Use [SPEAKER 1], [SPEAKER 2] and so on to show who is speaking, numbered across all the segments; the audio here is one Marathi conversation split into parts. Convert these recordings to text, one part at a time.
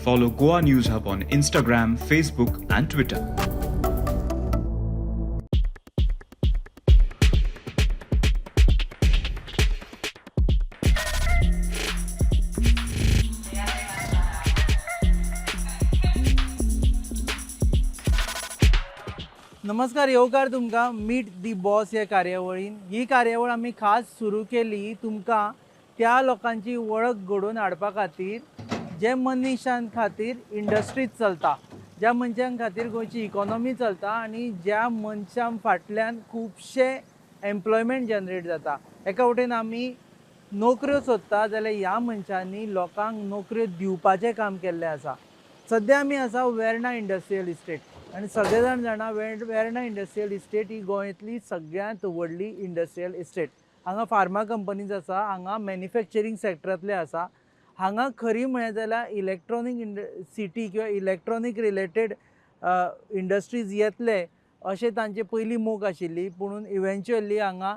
[SPEAKER 1] Follow Goa News Hub on Instagram, Facebook, and Twitter.
[SPEAKER 2] नमस्कार, येवकार तुमकां मीट दी बॉस ह्या कार्यावळीन. ही कार्यावळ आमी खास सुरू केली तुमकां त्या लोकांची वळख घडोवन हाडपा खातीर जे मनशां खातीर इंडस्ट्रीज चलता, ज्या मनशां खातीर गोंयची इकॉनॉमी चलता आनी ज्या मनशां फाटल्यान खुबशे एम्प्लॉयमेंट जनरेट जाता. एका वटेन आमी नोकऱ्यो सोदता जाल्यार ह्या मनशांनी लोकांक नोकऱ्यो दिवपाचें काम केल्लें आसा. सद्या आमी आसा वेर्णा इंडस्ट्रियल इस्टेट आनी सगळे जाण जाणा वेर्णा इंडस्ट्रियल इस्टेट ही गोंयांतली सगळ्यांत व्हडली इंडस्ट्रियल इस्टेट. हांगा फार्मा कंपनीज आसा, हांगा मॅन्युफॅक्चरींग सॅक्टरांतले आसा. हांगा खरी म्हळें जाल्यार इलेक्ट्रॉनीक सिटी किंवा इलेक्ट्रॉनीक रिलेटेड इंडस्ट्रीज येतले अशें तांचे पयलीं मोख आशिल्ली, पूण इव्हेंच्युअली हांगा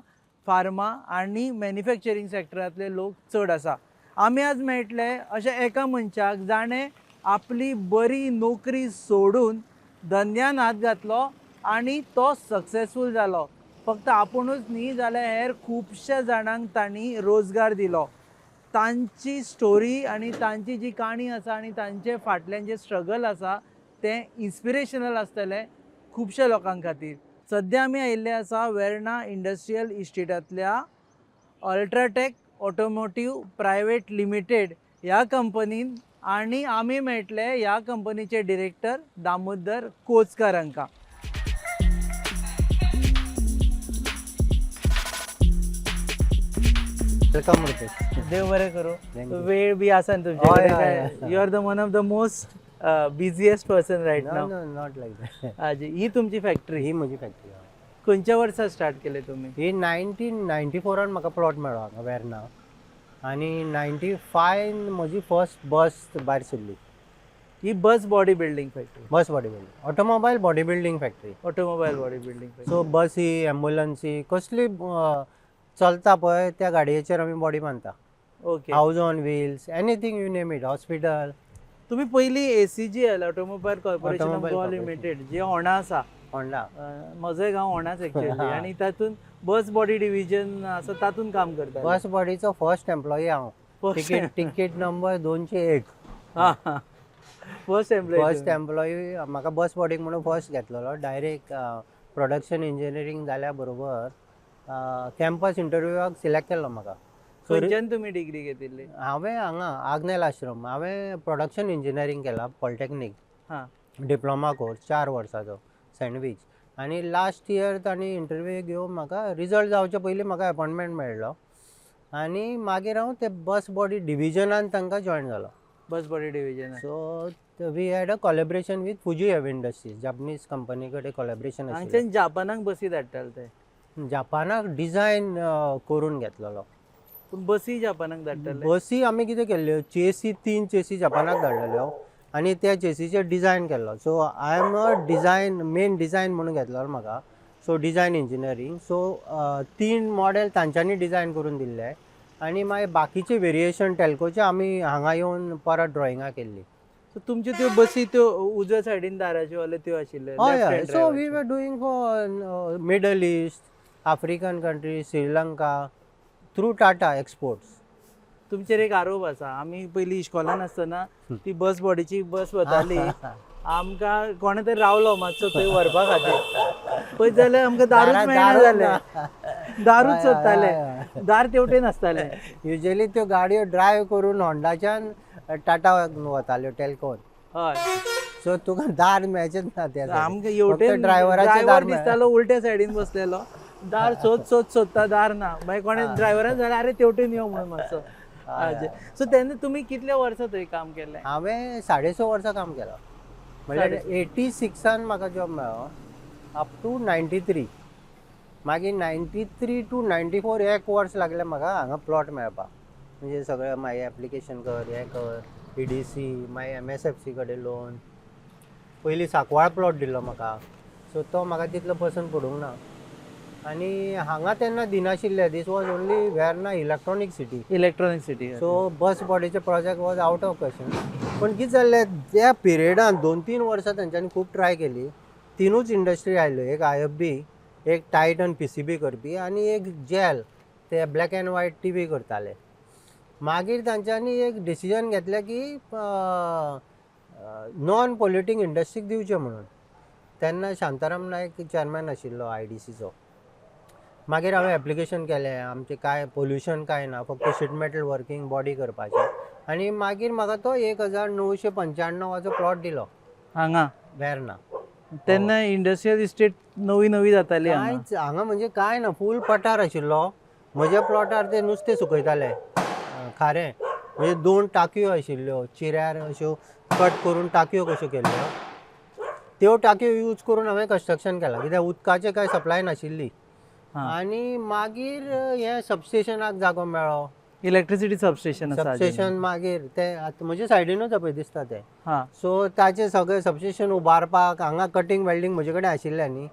[SPEAKER 2] फार्मा आनी मॅन्युफॅक्चरींग सॅक्टरांतले लोक चड आसा. आमी आज मेळटले अशा एका मनशाक जाणें आपली बरी नोकरी सोडून धंद्यान हात घातलो आनी तो सक्सेसफूल जालो. फक्त आपुणूच न्ही जाल्यार हेर खुबश्या जाणांक तांणी रोजगार दिलो. तांची स्टोरी आनी तांची जी काणी आसा आनी तांचे फाटल्यान जे स्ट्रगल आसा तें इन्स्पिरेशनल आसतलें खुबश्या लोकां खातीर. सद्या आमी आयिल्ले आसा वेर्णा इंडस्ट्रियल इस्टेटांतल्या अल्ट्राटेक ऑटोमोटिव्ह प्रायवेट लिमिटेड ह्या कंपनीन आनी आमी मेळटले ह्या कंपनीचे डिरेक्टर दामोदर कोचकार हांकां.
[SPEAKER 3] वेलकम रुपेश.
[SPEAKER 2] देव बरें करूं.
[SPEAKER 3] Thank you.
[SPEAKER 2] वेळ बी आसा न्ही तुमचे
[SPEAKER 3] हय,
[SPEAKER 2] कडेन
[SPEAKER 3] हय,
[SPEAKER 2] काय?
[SPEAKER 3] हय.
[SPEAKER 2] You are the one of the most busiest person right
[SPEAKER 3] No,
[SPEAKER 2] नाव.
[SPEAKER 3] no, not like that.
[SPEAKER 2] हाजी ही तुमची फॅक्टरी.
[SPEAKER 3] ही म्हजी फॅक्टरी.
[SPEAKER 2] खंयच्या वर्सा स्टार्ट केले तुमी?
[SPEAKER 3] ही 1994 म्हाका प्लॉट मेळ्ळो हांगा वेर्ना आनी 95 म्हजी फर्स्ट बस भायर सरली.
[SPEAKER 2] ही bus body building factory,
[SPEAKER 3] bus body building, automobile body building factory.
[SPEAKER 2] Automobile body building factory.
[SPEAKER 3] So बसी, एम्ब्युलन्सी कसली चलता पळय त्या गाडयेचेर आमी बॉडी बांदता.
[SPEAKER 2] Okay.
[SPEAKER 3] House on wheels, anything you name it, hospital.
[SPEAKER 2] तुम्ही पयलीं ACGL automobile corporation of
[SPEAKER 3] Automobile
[SPEAKER 2] Goa
[SPEAKER 3] Corporation.
[SPEAKER 2] Limited जे होणा आसा,
[SPEAKER 3] होंडा.
[SPEAKER 2] म्हजोय गांव होणाच एक्चुअली, आनी तातूंत बस बॉडी डिव्हिजन आसा तातूंत काम करता.
[SPEAKER 3] बस बॉडीचो फर्स्ट एम्प्लॉई हांव.
[SPEAKER 2] First.
[SPEAKER 3] Ticket number 201.
[SPEAKER 2] First employee.
[SPEAKER 3] First employee म्हाका बस बॉडीक म्हणून फर्स्ट घेतलेलो. डायरेक्ट प्रोडक्शन इंजिनियरींग जाल्या बरोबर कॅम्पस इंटरव्यूवाक सिलेक्ट केल्लो म्हाका.
[SPEAKER 2] खंयच्यान तुमी डिग्री घेतिल्ली?
[SPEAKER 3] हांवें हांगा आग्नेल आश्रम हांवें प्रोडक्शन इंजिनियरींग केलां, पॉलिटेक्नीक
[SPEAKER 2] हां.
[SPEAKER 3] डिप्लोमा कोर्स 4 वर्साचो सँडवीच. आनी लास्ट इयर तांणी इंटरव्यू घेवन म्हाका रिजल्ट जावचे पयलीं म्हाका अपॉयंटमेंट मेळ्ळो आनी मागीर हांव ते बस बॉडी डिविजनान तांकां जॉयन जालो.
[SPEAKER 2] Bus body division.
[SPEAKER 3] So we had a collaboration with Fuji heavy industries, Japanese company कडेन कोलॅबरेशन आशिल्लें.
[SPEAKER 2] हांगच्यान जापानाक बसी धाडटाले ते,
[SPEAKER 3] जापानाक डिझायन करून घेतलेलो.
[SPEAKER 2] पूण बसी जापानाक धाडटाले.
[SPEAKER 3] बसी आमी कितें केल्ल्यो, चेसी 3 चेसी जापानाक धाडलेल्यो आनी त्या चेसीचेर डिझायन केल्लो. So I am a design, main design म्हणून घेतलेलो म्हाका. So design engineering. So 3 model तांच्यांनी डिझायन करून दिल्ले आनी मागीर बाकीचे वेरिएशन टॅल्कोचे आमी हांगा येवन परत ड्रॉइंगां केल्ली.
[SPEAKER 2] सो तुमच्यो त्यो बसी त्यो उजव्या सायडीन दाराच्यो वाले त्यो आशिल्ले.
[SPEAKER 3] हय हय. So we were doing for Middle East, African country, Sri Lanka through Tata exports.
[SPEAKER 2] तुमचेर एक आरोप आसा. आमी पयलीं इश्कॉलान आसतना ती बस बॉडीची बस वताली, आमकां कोणे तरी रावलो मातसो थंय व्हरपा खातीर. पळयत जाल्यार आमकां दारूच मेळना जालें. दारूच सोदताले, दार तेवटेन आसताले.
[SPEAKER 3] युजली त्यो गाडयो ड्रायव्ह करून होंडाच्यान टाटा वताल्यो टॅल्कोन.
[SPEAKER 2] हय.
[SPEAKER 3] सो तुका दार मेळचेच ना त्या
[SPEAKER 2] आमकां येवटेन
[SPEAKER 3] ड्रायव्हराचे
[SPEAKER 2] ड्रायव्हर
[SPEAKER 3] दार
[SPEAKER 2] दिसतालो उलट्या सायडीन बसलेलो, दार सोदता दार ना. मागीर कोणे ड्रायव्हरान जाल्यार अरे तेवटेन यो म्हणून मातसो. सो तेन्ना तुमी कितले वर्सां थंय काम केलें?
[SPEAKER 3] हांवें 6.5 वर्सां काम केलां. म्हणल्यार 86 म्हाका जॉब मेळ्ळो अप टू 93. मागीर 93 टू 94 1 वर्स लागलें म्हाका हांगा प्लॉट मेळपाक. म्हणजे सगळें मागीर एप्लिकेशन कर, हें कर, EDC, मागीर MSFC कडेन लोन. पयलीं सांकवाळ प्लॉट दिल्लो म्हाका. सो तो म्हाका तितलो पसंद पडूंक ना. आनी हांगा तेन्ना दिनाशिल्ले. This was only Verna electronic city.
[SPEAKER 2] Electronic city.
[SPEAKER 3] So bus बॉडीचे project was out of question. पण कितें जाल्लें त्या पिरियडान 2-3 वर्सां तेंच्यांनी खूब ट्राय केली. 3च इंडस्ट्री आयल्यो. एक IFB, एक टायटन PCB करपी आनी एक जेल ते ब्लॅक एंड व्हायट TV करताले. मागीर तांच्यांनी एक डिसिजन घेतलें की नॉन पॉल्युटींग इंडस्ट्रीक दिवचें म्हणून. तेन्ना शांताराम नायक चेअरमॅन आशिल्लो IDCचो. मागीर हांवें एप्लिकेशन केलें. आमचें काय पोल्युशन काय ना, फक्त शीट मेटल वर्कींग बॉडी करपाचें. आनी मागीर म्हाका तो 1995 प्लॉट दिलो
[SPEAKER 2] हांगा.
[SPEAKER 3] वेर्ना.
[SPEAKER 2] तेन्ना इंडस्ट्रियल इस्टेट नवी जाताली हांगा.
[SPEAKER 3] कांयच हांगा म्हणजे काय ना, फूल पठार आशिल्लो. म्हज्या प्लॉटार ते नुस्तें सुकयताले खारें. म्हणजे 2 टाकयो आशिल्ल्यो चिऱ्यार अश्यो कट करून टाकयो कश्यो केल्ल्यो. त्यो टाकयो यूज करून हांवें कन्स्ट्रक्शन केलां, कित्याक उदकाचें कांय सप्लाय नाशिल्ली. आनी मागीर हे सबस्टेशनाक जागो मेळ्ळो.
[SPEAKER 2] इलेक्ट्रिसिटी सबस्टेशन
[SPEAKER 3] सबस्टेशन मागीर ते आतां म्हज्या सायडीनूच पळय दिसता ते.
[SPEAKER 2] हां.
[SPEAKER 3] सो ताचे सगळे सबस्टेशन उबारपाक हांगा कटींग वेल्डिंग म्हजे कडेन आशिल्लें न्ही,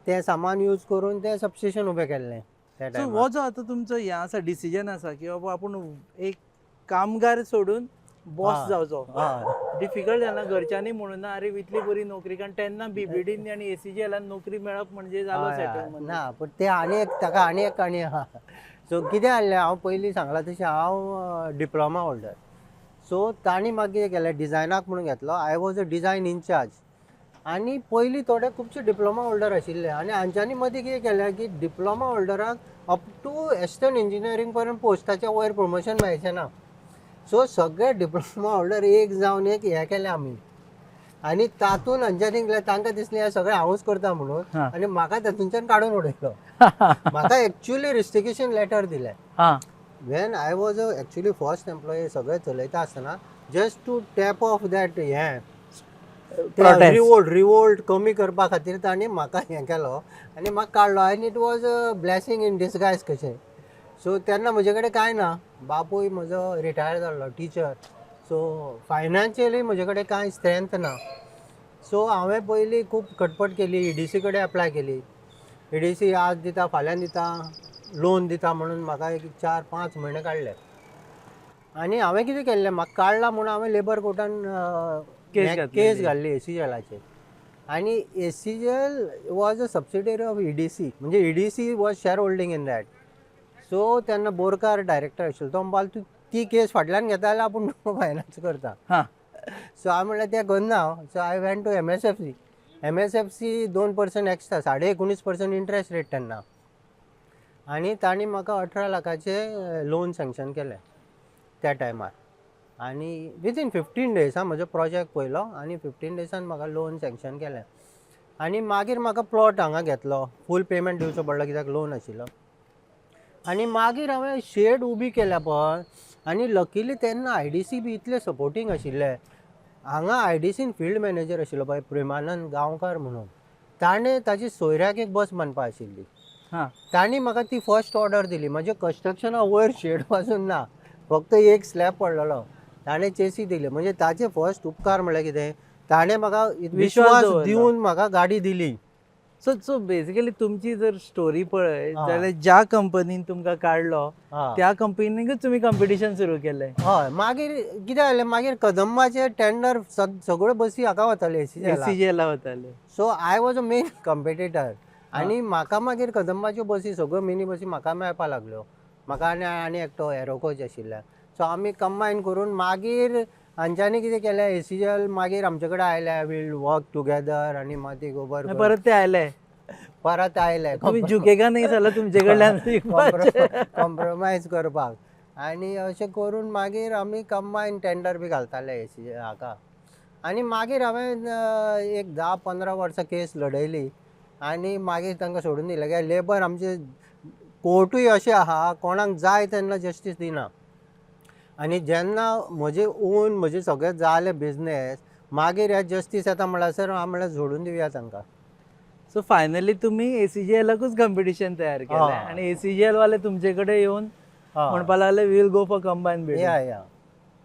[SPEAKER 3] तें सामान यूज करून ते सबस्टेशन उबें केल्लें त्या
[SPEAKER 2] सो
[SPEAKER 3] टायमार.
[SPEAKER 2] हो जो आतां तुमचो हें आसा डिसिजन आसा की बाबा आपूण एक कामगार सोडून बॉस जावचो.
[SPEAKER 3] हय.
[SPEAKER 2] डिफिकल्ट जाला घरच्यांनी म्हणून ना अरे इतली बरी नोकरी, कारण तेन्ना BBDन आनी ACGLान नोकरी मेळप म्हणजे जालो सेटलमेंट.
[SPEAKER 3] ना पण ते आनी एक ताका आनी एक काणी आहा. सो कितें जाल्लें, हांव पयलीं सांगलां तशें हांव डिप्लोमा होल्डर. सो तांणी म्हाका कितें केलें, डिजायनाक म्हणून घेतलो. I was a design incharge. आनी पयलीं थोडे खुबशे डिप्लोमा होल्डर आशिल्ले आनी हांच्यांनी मदीं कितें केलें की डिप्लोमा होल्डराक अप टू एस्टर्न इंजिनियरींग पर्यंत पोस्टाच्या वयर प्रमोशन मेळचें ना. सो सगळे डिप्लोमा होल्डर एक जावन एक हें केलें आमी. आनी तातूंत हांच्यांनी तांकां दिसलें हें सगळें हांवूच करता म्हणून, आनी म्हाका तातूंतल्यान काडून उडयलो. म्हाका एक्चुअली रिस्ट्रिक्शन लेटर दिलें. When I was actually first employee सगळें चलयता आसतना just to tap off that हें रिवोल्ट कमी करपा खातीर तांणी म्हाका हें केलो आनी म्हाका काडलो. आनी it was a blessing in disguise कशें. सो तेन्ना म्हजे कडेन कांय ना. बापूय म्हजो रिटायर जाल्लो टिचर. सो फायनान्शियली म्हजे कडेन कांय स्ट्रेंथ ना. सो हांवें पयलीं खूब खटपट केली. EDC कडेन एप्लाय केली. EDC आज दिता फाल्यां दिता, लोन दिता म्हणून म्हाका एक 4-5 म्हयने काडले. आनी हांवें कितें केल्लें, म्हाका काडला म्हणून हांवें लेबर कोर्टान केस घाल्ली ACGLाचेर. आनी ACGL was a subsidiary of EDC. म्हणजे EDC was share holding in that. So तेन्ना बोरकार डायरेक्टर आशिल्लो. तो म्हणपालो तूं ती केस फाटल्यान घेता जाल्यार आपूण फायनान्स करता. सो हांवें म्हणलें तें करना. So I went to MSFC. MSFC 2% extra, 19.5% interest rate तेन्ना. आनी तांणी म्हाका 18 लाखाचें लोन सँक्शन केलें त्या टायमार. आनी विदीन 15 डेज म्हजो प्रोजेक्ट पयलो आनी 15 डेजान म्हाका लोन सँक्शन केलें. आनी मागीर म्हाका प्लॉट हांगा घेतलो. फूल पेमेंट दिवचो पडलो कित्याक लोन आशिल्लो. आनी मागीर हांवें शेड उबी केल्या पळय. आनी लकीली तेन्ना IDC बी इतले सपोर्टींग आशिल्ले. हांगा IDCन फील्ड मॅनेजर आशिल्लो पळय प्रेमानंद गांवकार म्हणून, ताणें ताची सोयऱ्याक एक बस बांदपा आशिल्ली. तांणी म्हाका ती फर्स्ट ऑर्डर दिली. म्हणजे कन्स्ट्रक्शना वयर शेड पासून ना, फक्त एक स्लॅब पडलेलो. ताणें चेसी दिली. म्हणजे ताचे फर्स्ट उपकार म्हणल्यार कितें, ताणें म्हाका विश्वास दिवन म्हाका गाडी दिली.
[SPEAKER 2] सो बेसिकली तुमची जर स्टोरी पळय जाल्यार ज्या कंपनीन तुमकां काडलो त्या कंपनीकूच तुमी कॉम्पिटिशन सुरू केलें.
[SPEAKER 3] हय. मागीर कितें जालें, मागीर कदंबाचे टेंडर सगळ्यो बसी हाका वताले
[SPEAKER 2] ACGLला वताले.
[SPEAKER 3] So I was a main competitor. आनी म्हाका मागीर कदंबाच्यो बसी सगळ्यो मिनी बसी म्हाका मेळपा लागल्यो. म्हाका आनी एकटो एरोकोच आशिल्लो. सो आमी कंबायन करून मागीर हांच्यांनी कितें केलें, ACGL मागीर आमचे कडेन आयले. We'll work together. आनी मागीर गोबर
[SPEAKER 2] परत ते आयले.
[SPEAKER 3] तुम्ही
[SPEAKER 2] झुकेगा नाही जाल्यार तुमचे कडल्यान
[SPEAKER 3] कॉम्प्रोमायज करपाक. आनी अशें करून मागीर आमी कंबायन टेंडर बी घालताले ACGL हाका. आनी मागीर हांवें एक 10-15 वर्सां केस लडयली. आनी मागीर तांकां सोडून दिलें. कित्याक लेबर आमचे कोर्टूय अशें आहा, कोणाक जाय तेन्ना जस्टीस दिना. आनी जेन्ना म्हजें सगळें जालें बिजनेस, मागीर हे जस्टीस येता म्हणल्यार सर हांव म्हणल्यार सोडून दिवया तांकां.
[SPEAKER 2] सो फायनली तुम्ही ACGLकूच कॉम्पिटिशन तयार केलें आनी ACGL वाले तुमचे कडेन येवन म्हणपा लागले we'll go for combine building.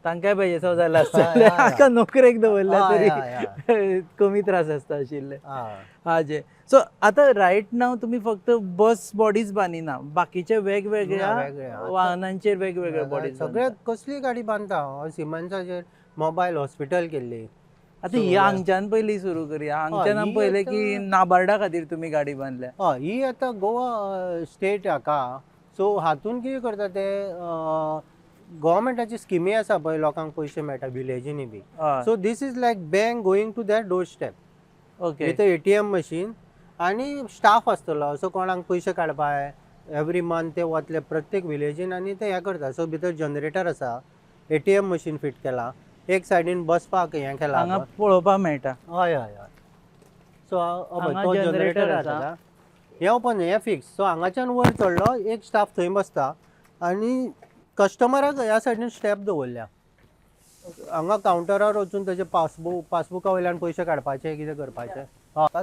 [SPEAKER 2] तांकांय बेजासाव जाला
[SPEAKER 3] हय,
[SPEAKER 2] आसतले
[SPEAKER 3] हय,
[SPEAKER 2] हाका नोकरेक दवरल्या
[SPEAKER 3] हय,
[SPEAKER 2] तरी कमी त्रास आसता आशिल्ले
[SPEAKER 3] हय.
[SPEAKER 2] हाजे सो आतां रायट नाव तुमी फक्त बस बॉडीज बांदिना बाकीचे वेगवेगळ्या
[SPEAKER 3] वेगवेगळ्या. आतां
[SPEAKER 2] वाहनांचेर वेगवेगळे बॉडीज
[SPEAKER 3] सगळे कसली गाडी बांदता हांव सिमन्साचेर मोबायल हॉस्पिटल केल्ली.
[SPEAKER 2] आतां ही हांगच्यान पयली सुरू करया हांगच्यान
[SPEAKER 3] ही
[SPEAKER 2] आमी पयलें
[SPEAKER 3] आतां-
[SPEAKER 2] की नाबार्डा खातीर तुमी गाडी बांदल्या
[SPEAKER 3] हय ही आतां गोवा स्टेट हाका सो हातून कितें करता ते गव्हर्मेंटाची स्किमी आसा पळय लोकांक पयशे मेळटा विलेजींनी बी.
[SPEAKER 2] हय
[SPEAKER 3] so this is like bank going to that door step
[SPEAKER 2] okay
[SPEAKER 3] with ATM machine आनी स्टाफ आसतलो सो कोणाक पयशे काडपाक एवरी मंथ ते वतले प्रत्येक विलेजीन आनी ते हें करता. सो भितर जनरेटर आसा ATM मशीन फिट केला एक सायडीन बसपाक हें केला.
[SPEAKER 2] हांगा पळोवपाक मेळटा
[SPEAKER 3] हय हय हय सो
[SPEAKER 2] हांगा
[SPEAKER 3] तो
[SPEAKER 2] generator
[SPEAKER 3] जनरेटर
[SPEAKER 2] आसा.
[SPEAKER 3] आसा हे ओपन हे फिक्स सो हांगाच्यान वयर चडलो एक स्टाफ थंय बसता आनी कस्टमराक ह्या सायडीन स्टेप दवरल्या हांगा कावंटरार वचून ताचे पासबुका वयल्यान पयशे काडपाचे कितें करपाचें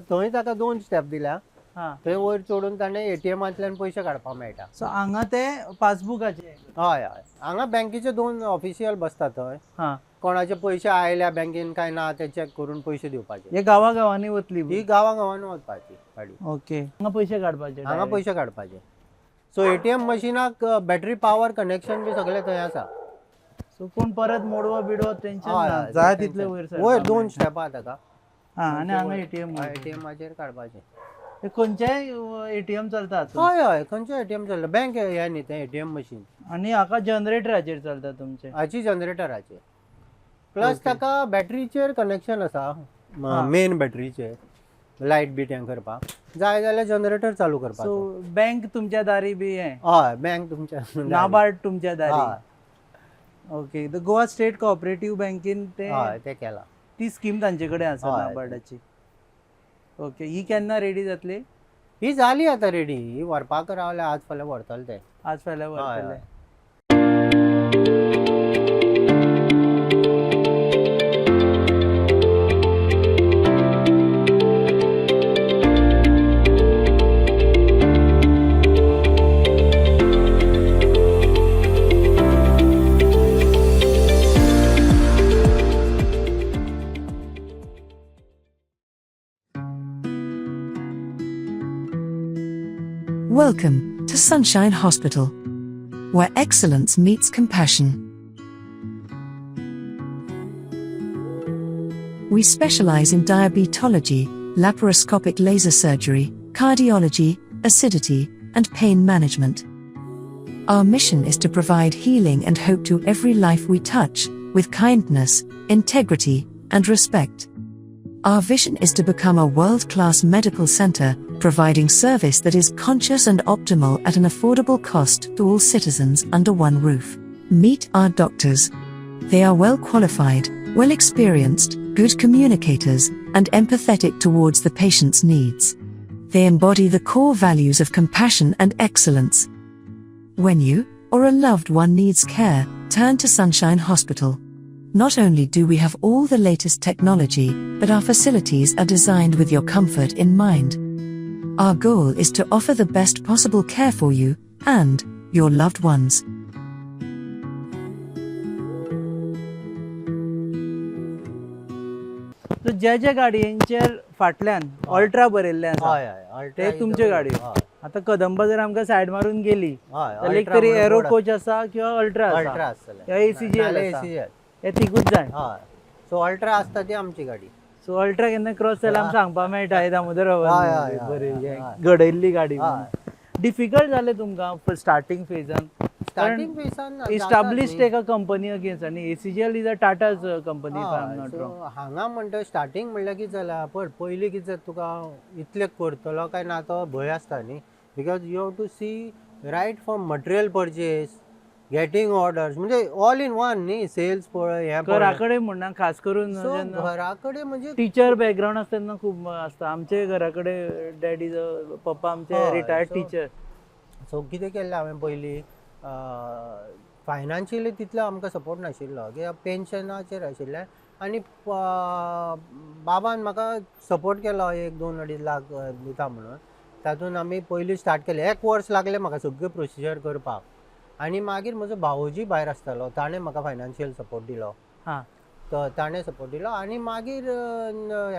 [SPEAKER 3] थंय ताका 2 स्टेप दिल्या
[SPEAKER 2] हां
[SPEAKER 3] थंय वयर चडून ताणें ATMांतल्यान पयशे काडपाक मेळटा.
[SPEAKER 2] सो हांगा ते पासबुकाचे
[SPEAKER 3] हय हय हांगा बँकेचे 2 ऑफिशियल बसता थंय
[SPEAKER 2] हां
[SPEAKER 3] कोणाचे पयशे आयल्या बँकेन काय ना ते चॅक करून पयशे दिवपाचे.
[SPEAKER 2] हे गांवांनी वतली
[SPEAKER 3] ही गांवांगांवांनी वचपाची गाडी
[SPEAKER 2] ओके हांगा पयशे काडपाचे
[SPEAKER 3] हांगा पयशे काडपाचे. सो ATM मशिनाक बॅटरी पावर कनेक्शन बी सगळें थंय आसा.
[SPEAKER 2] सो कोण परत मोडवा बिडवा टेन्शन
[SPEAKER 3] हय,
[SPEAKER 2] ना
[SPEAKER 3] हय,
[SPEAKER 2] जाय
[SPEAKER 3] tension.
[SPEAKER 2] तितले वयर
[SPEAKER 3] वयर 2 स्टेप आहा ताका
[SPEAKER 2] हां आनी हांगा ATM
[SPEAKER 3] ATMाचेर काडपाचे.
[SPEAKER 2] खंयचेय ATM चलता हातूंत?
[SPEAKER 3] हय हय खंयचे ATM चल्ला बँक हे न्ही तें ATM मशीन
[SPEAKER 2] आनी हाका जनरेटराचेर चलता तुमचे
[SPEAKER 3] हाची जनरेटराचेर प्लस ताका बॅटरीचेर कनेक्शन आसा मेन बॅटरीचेर लायट बी हें करपाक जाय जाल्यार जनरेटर चालू
[SPEAKER 2] सो
[SPEAKER 3] करपाचो.
[SPEAKER 2] बँक तुमच्या दारी बी हे
[SPEAKER 3] हय बँक तुमच्या
[SPEAKER 2] नाबार्ड तुमच्या दारी
[SPEAKER 3] हय
[SPEAKER 2] okay the Goa state cooperative बँकेन ते
[SPEAKER 3] हय ते केला.
[SPEAKER 2] ती स्कीम तांचे कडेन आसा
[SPEAKER 3] हय.
[SPEAKER 2] नाबार्डाची ओके ही केन्ना रेडी जातली
[SPEAKER 3] ही जाली आतां रेडी ही व्हरपाक रावल्या आज फाल्यां व्हरतले ते.
[SPEAKER 2] आज फाल्यां
[SPEAKER 3] हय,
[SPEAKER 2] व्हरतले
[SPEAKER 3] हय.
[SPEAKER 4] Welcome to Sunshine Hospital, where excellence meets compassion. We specialize in diabetology, laparoscopic laser surgery, cardiology, acidity, and pain management. Our mission is to provide healing and hope to every life we touch, with kindness, integrity, and respect. Our vision is to become a world-class medical center, providing service that is conscious and optimal at an affordable cost to all citizens under one roof. Meet our doctors. They are well qualified, well experienced, good communicators, and empathetic towards the patient's needs. They embody the core values of compassion and excellence. When you or a loved one needs care, turn to Sunshine Hospital. Not only do we have all the latest technology, but our facilities are designed with your comfort in mind. Our goal is to offer the best possible care for you and your loved ones.
[SPEAKER 2] So ज्या गाडयांचेर फाटल्यान अल्ट्रा बरयल्लें आसा
[SPEAKER 3] हय हय
[SPEAKER 2] ते तुमच्यो गाडयो
[SPEAKER 3] हय
[SPEAKER 2] आतां कदंबा जर आमकां सायड मारून गेली
[SPEAKER 3] हय
[SPEAKER 2] जाल्यार एक तरी एरो कोच आसा किंवा अल्ट्रा
[SPEAKER 3] अल्ट्रा
[SPEAKER 2] आसा
[SPEAKER 3] आसतले
[SPEAKER 2] किंवा ACGL आसा
[SPEAKER 3] ACGL
[SPEAKER 2] हे तिगूच जाय
[SPEAKER 3] हय सो अल्ट्रा आसता ती आमची गाडी.
[SPEAKER 2] सो अल्ट्रा केन्ना क्रॉस जाल्यार आमकां सांगपाक मेळटा हे दामोदर
[SPEAKER 3] हय, हय,
[SPEAKER 2] बरी
[SPEAKER 3] हय, हय.
[SPEAKER 2] घडयल्ली गाडी
[SPEAKER 3] हय.
[SPEAKER 2] डिफिकल्ट जालें तुमकां स्टार्टींग फेजान
[SPEAKER 3] स्टार्टींग फेसान
[SPEAKER 2] इस्टाब्लिश्ड एका कंपनी अगेन्स्ट आनी ACGL is a Tatas company if I am not wrong
[SPEAKER 3] हांगा म्हणटा स्टार्टींग म्हणल्यार कितें जालां पळय पयलीं कितें जाता तुका इतलें करतलो काय ना तो भंय आसता न्ही because you have to see right from material purchase getting orders म्हणजे ऑल इन वन न्ही सेल्स पळय हें
[SPEAKER 2] घरा कडेन म्हणना खास करून जेन्ना
[SPEAKER 3] घरा कडेन म्हणजे
[SPEAKER 2] टीचर बॅकग्राऊंड आसता तेन्ना खूब आसता आमचे घरा कडेन डॅडी पप्पा आमचे
[SPEAKER 3] हय,
[SPEAKER 2] रिटायर्ड
[SPEAKER 3] so-
[SPEAKER 2] टीचर
[SPEAKER 3] सो कितें केल्लें हांवें पयलीं फायनान्शियली तितलो आमकां सपोर्ट नाशिल्लो कित्याक पेन्शनाचेर आशिल्लें आनी बाबान म्हाका सपोर्ट केलो 1-2-2.5 लाख दिता म्हणून तातूंत आमी पयलीं स्टार्ट केलें 1 वर्स लागलें म्हाका सगळें प्रोसिजर करपाक आनी मागीर म्हजो भावोजी भायर आसतालो, ताणें म्हाका फायनान्शियल सपोर्ट दिलो.
[SPEAKER 2] हां
[SPEAKER 3] ताणें सपोर्ट दिलो आनी मागीर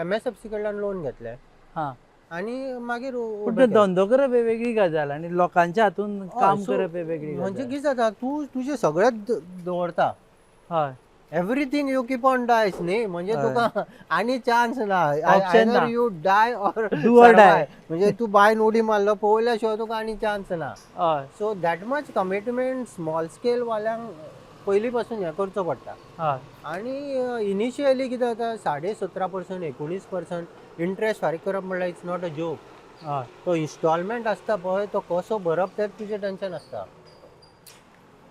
[SPEAKER 3] MSFC कडल्यान लोन घेतलें
[SPEAKER 2] हां
[SPEAKER 3] आनी मागीर
[SPEAKER 2] पूण तो धंदो करप हे वेगळी गजाल आनी लोकांच्या हातून काम
[SPEAKER 3] so
[SPEAKER 2] करप हे वेगळी
[SPEAKER 3] म्हणजे
[SPEAKER 2] गजाल.
[SPEAKER 3] कितें जाता, तूं तुजें सगळेंच दवरता,
[SPEAKER 2] हय
[SPEAKER 3] everything you keep on dice न्ही, म्हणजे
[SPEAKER 2] हय.
[SPEAKER 3] तुका आनी चान्स ना,
[SPEAKER 2] Option ना.
[SPEAKER 3] You die or
[SPEAKER 2] Do or die.
[SPEAKER 3] म्हणजे तूं बायन उडी मारलो पळयल्या शिवाय तुका आनी चान्स ना.
[SPEAKER 2] हय
[SPEAKER 3] so that much commitment small scale वाल्यांक पयलीं पासून हें करचो पडटा.
[SPEAKER 2] हय
[SPEAKER 3] आनी इनिशियली कितें जाता, 17.5% 19% इंट्रस्ट फारीक करप म्हणल्यार इट्स नॉट अ जोक.
[SPEAKER 2] हय
[SPEAKER 3] तो इन्स्टॉलमेंट आसता पळय, तो कसो भरप तेंच तुजें टेन्शन आसता.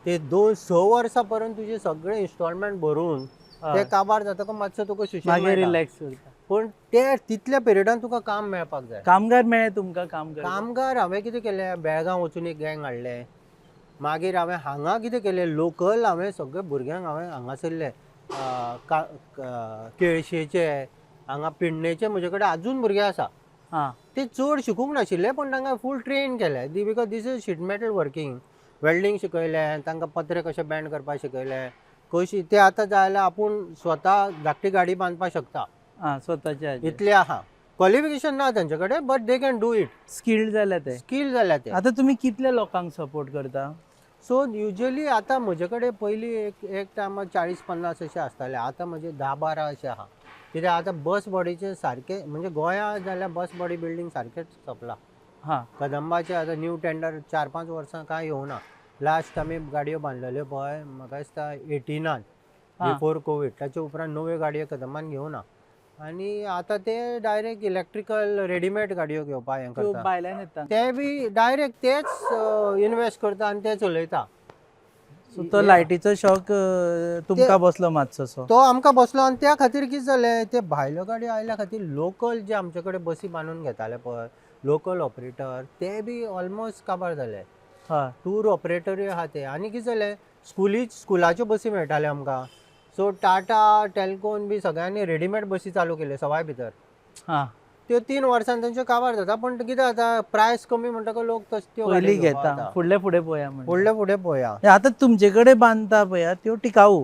[SPEAKER 3] ते 2-6 वर्सां पर्यंत तुजे सगळे इन्स्टॉलमेंट भरून ते
[SPEAKER 2] हय.
[SPEAKER 3] काबार जातकच मातसो तुका सुशेग
[SPEAKER 2] मागीर
[SPEAKER 3] मेळटा.
[SPEAKER 2] रिलॅक्स करता.
[SPEAKER 3] पूण ते तितल्या पिरियडान तुका काम मेळपाक जाय.
[SPEAKER 2] कामगार मेळ्ळे तुमकां काम करपाक?
[SPEAKER 3] कामगार हांवें कितें केलें, बेळगांव वचून एक गँग हाडलें. मागीर हांवें हांगा कितें केलें, लोकल हांवें सगळे भुरग्यांक हांवें हांगासरले केळशेचे, हांगा पिण्णेचे म्हजे कडेन आजून भुरगे आसा.
[SPEAKER 2] हां
[SPEAKER 3] ते चड शिकूंक नाशिल्ले पूण तांकां फूल ट्रेन केलें. Because this is sheet metal working. Welding शिकयलें तांकां, पत्रे कशे बँड करपाक शिकयलें, कशी ते आतां जाय जाल्यार आपूण स्वता धाकटी गाडी बांदपाक शकता,
[SPEAKER 2] हां स्वताच्या
[SPEAKER 3] इतले आहा. क्वॉलिफिकेशन ना तांचे कडेन, but they can do it.
[SPEAKER 2] Skilled जाल्या ते.
[SPEAKER 3] स्कील जाल्या ते.
[SPEAKER 2] आतां तुमी कितल्या लोकांक सपोर्ट करता?
[SPEAKER 3] सो युजली आतां म्हजे कडेन पयलीं एक टायमार 40-50 अशे आसताले, आतां म्हजे 10-12 अशे आहा. कित्याक आतां बस बॉडीचे सारके, म्हणजे गोंयांत जाल्यार बस बॉडी बिल्डींग सारकेंच सोंपलां.
[SPEAKER 2] हां
[SPEAKER 3] कदंबाचे आतां न्यू टेंडर 4-5 वर्सां कांय येवना. लास्ट आमी गाडयो बांदलेल्यो पळय, म्हाका दिसता 18 बिफोर कोवीड, ताचे उपरांत नव्यो गाडयो कदंबान घेवना. आनी आतां ते डायरेक्ट इलेक्ट्रिकल रेडीमेड गाडयो घेवपाक हें
[SPEAKER 2] त्यो
[SPEAKER 3] करता.
[SPEAKER 2] भायल्यान येता.
[SPEAKER 3] ते बी डायरेक्ट तेच इन्वेस्ट करता आनी ते चलयता.
[SPEAKER 2] सो तो लायटीचो शॉक तुमकां बसलो मातसोसो.
[SPEAKER 3] तो आमकां बसलो आनी त्या खातीर कितें जालें, ते भायल्यो गाडयो आयल्या खातीर लोकल जे आमचे कडेन बसी बांदून घेताले पळय, लोकल ऑपरेटर, ते बी ऑलमोस्ट काबार जाले.
[SPEAKER 2] हय
[SPEAKER 3] टूर ऑपरेटरूय आहा ते. आनी कितें जालें, स्कुलाच्यो बसी मेळटाल्यो आमकां. सो टाटा, टॅल्कोन बी सगळ्यांनी रेडीमेड बसी चालू केल्यो सवाय भितर.
[SPEAKER 2] हां
[SPEAKER 3] त्यो 3 वर्सांनी तांच्यो काबार जाता. पण कितें जाता, प्रायस कमी म्हणटकच लोक त्यो
[SPEAKER 2] पयलीं
[SPEAKER 3] गाडयो
[SPEAKER 2] घेता, फुडले फुडें पळया म्हणून.
[SPEAKER 3] फुडले फुडें पळया.
[SPEAKER 2] आतां तुमचे कडेन बांदता पळया त्यो टिकाऊ.